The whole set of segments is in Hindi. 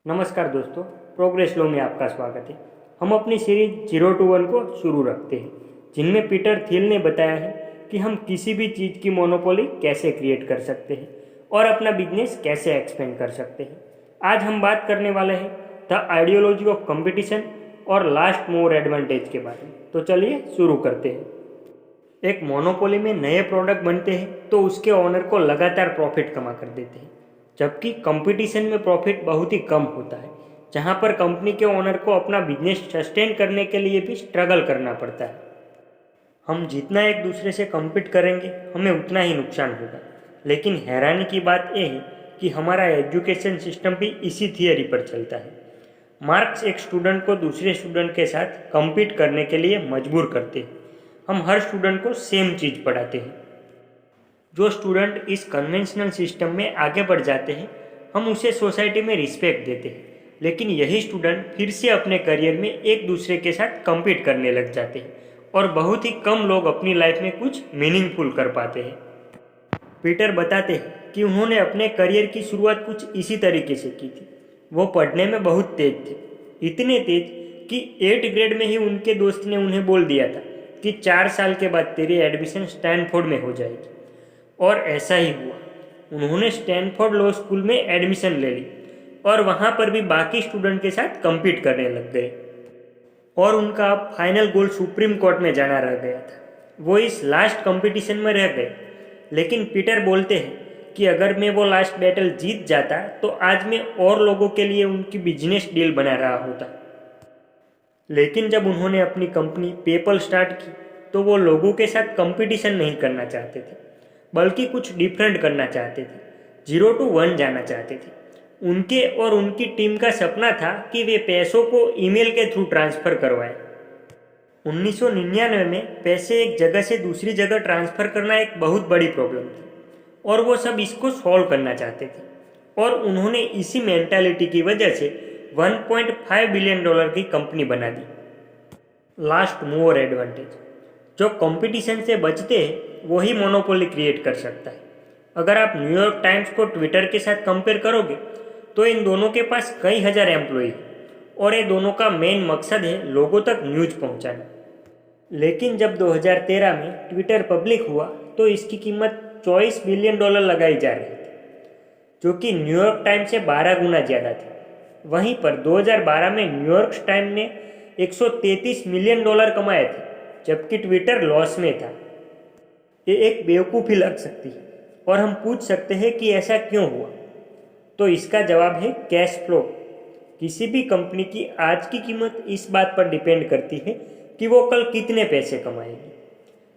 नमस्कार दोस्तों, प्रोग्रेस लो में आपका स्वागत है। हम अपनी सीरीज 0 to 1 को शुरू रखते हैं, जिनमें पीटर थिल ने बताया है कि हम किसी भी चीज़ की मोनोपोली कैसे क्रिएट कर सकते हैं और अपना बिजनेस कैसे एक्सपेंड कर सकते हैं। आज हम बात करने वाले हैं द आइडियोलॉजी ऑफ कंपटीशन और लास्ट मोर एडवांटेज के बारे में। तो चलिए शुरू करते हैं। एक मोनोपोली में नए प्रोडक्ट बनते हैं तो उसके ओनर को लगातार प्रॉफिट कमा कर देते हैं, जबकि कंपटीशन में प्रॉफिट बहुत ही कम होता है, जहां पर कंपनी के ओनर को अपना बिजनेस सस्टेन करने के लिए भी स्ट्रगल करना पड़ता है। हम जितना एक दूसरे से कम्पीट करेंगे हमें उतना ही नुकसान होगा। लेकिन हैरानी की बात यह है कि हमारा एजुकेशन सिस्टम भी इसी थियरी पर चलता है। मार्क्स एक स्टूडेंट को दूसरे स्टूडेंट के साथ कम्पीट करने के लिए मजबूर करते हैं। हम हर स्टूडेंट को सेम चीज़ पढ़ाते हैं। जो स्टूडेंट इस कन्वेंशनल सिस्टम में आगे बढ़ जाते हैं, हम उसे सोसाइटी में रिस्पेक्ट देते हैं। लेकिन यही स्टूडेंट फिर से अपने करियर में एक दूसरे के साथ कम्पीट करने लग जाते हैं और बहुत ही कम लोग अपनी लाइफ में कुछ मीनिंगफुल कर पाते हैं। पीटर बताते हैं कि उन्होंने अपने करियर की शुरुआत कुछ इसी तरीके से की थी। वो पढ़ने में बहुत तेज थे, इतने तेज कि 8th ग्रेड में ही उनके दोस्त ने उन्हें बोल दिया था कि 4 साल के बाद तेरी एडमिशन स्टैनफोर्ड में हो जाएगी। और ऐसा ही हुआ। उन्होंने स्टैनफोर्ड लॉ स्कूल में एडमिशन ले ली और वहाँ पर भी बाकी स्टूडेंट के साथ कम्पीट करने लग गए और उनका अब फाइनल गोल सुप्रीम कोर्ट में जाना रह गया था। वो इस लास्ट कंपटीशन में रह गए। लेकिन पीटर बोलते हैं कि अगर मैं वो लास्ट बैटल जीत जाता तो आज मैं और लोगों के लिए उनकी बिजनेस डील बना रहा होता। लेकिन जब उन्होंने अपनी कंपनी पेपल स्टार्ट की तो वो लोगों के साथ कंपटीशन नहीं करना चाहते थे, बल्कि कुछ डिफरेंट करना चाहते थे। 0 to 1 जाना चाहते थे। उनके और उनकी टीम का सपना था कि वे पैसों को ईमेल के थ्रू ट्रांसफ़र करवाएं। 1999 में पैसे एक जगह से दूसरी जगह ट्रांसफ़र करना एक बहुत बड़ी प्रॉब्लम थी और वो सब इसको सॉल्व करना चाहते थे। और उन्होंने इसी मेंटालिटी की वजह से $1.5 बिलियन की कंपनी बना दी। Last mover advantage. जो कंपटीशन से बचते हैं वही मोनोपोली क्रिएट कर सकता है। अगर आप न्यूयॉर्क टाइम्स को ट्विटर के साथ कंपेयर करोगे तो इन दोनों के पास कई हजार एम्प्लॉई हैं और ये दोनों का मेन मकसद है लोगों तक न्यूज़ पहुंचाना। लेकिन जब 2013 में ट्विटर पब्लिक हुआ तो इसकी कीमत $24 बिलियन लगाई जा रही थी, जो कि न्यूयॉर्क टाइम्स से 12 गुना ज़्यादा थी। वहीं पर 2012 में न्यूयॉर्क टाइम्स ने $133 मिलियन कमाए थे, जबकि ट्विटर लॉस में था। ये एक बेवकूफ़ी लग सकती है और हम पूछ सकते हैं कि ऐसा क्यों हुआ। तो इसका जवाब है कैश फ्लो। किसी भी कंपनी की आज की कीमत इस बात पर डिपेंड करती है कि वो कल कितने पैसे कमाएगी।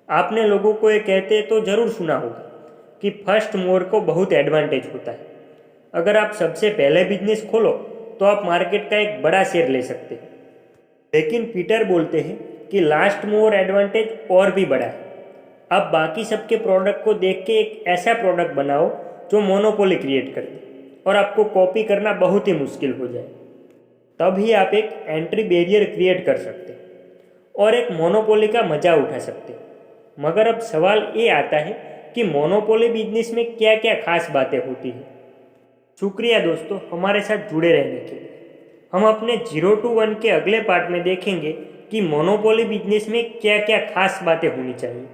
आपने लोगों को ये कहते तो ज़रूर सुना होगा कि फर्स्ट मोवर को बहुत एडवांटेज होता है। अगर आप सबसे पहले बिजनेस खोलो तो आप मार्केट का एक बड़ा शेयर ले सकते हैं। लेकिन पीटर बोलते हैं कि लास्ट मोवर एडवांटेज और भी बड़ा है। आप बाकी सबके प्रोडक्ट को देख के एक ऐसा प्रोडक्ट बनाओ जो मोनोपोली क्रिएट कर दे और आपको कॉपी करना बहुत ही मुश्किल हो जाए। तभी आप एक एंट्री बैरियर क्रिएट कर सकते हैं और एक मोनोपोली का मजा उठा सकते हैं। मगर अब सवाल ये आता है कि मोनोपोली बिजनेस में क्या क्या खास बातें होती हैं। शुक्रिया दोस्तों हमारे साथ जुड़े रहने के लिए। हम अपने 0 to 1 के अगले पार्ट में देखेंगे कि मोनोपोली बिजनेस में क्या क्या खास बातें होनी चाहिए।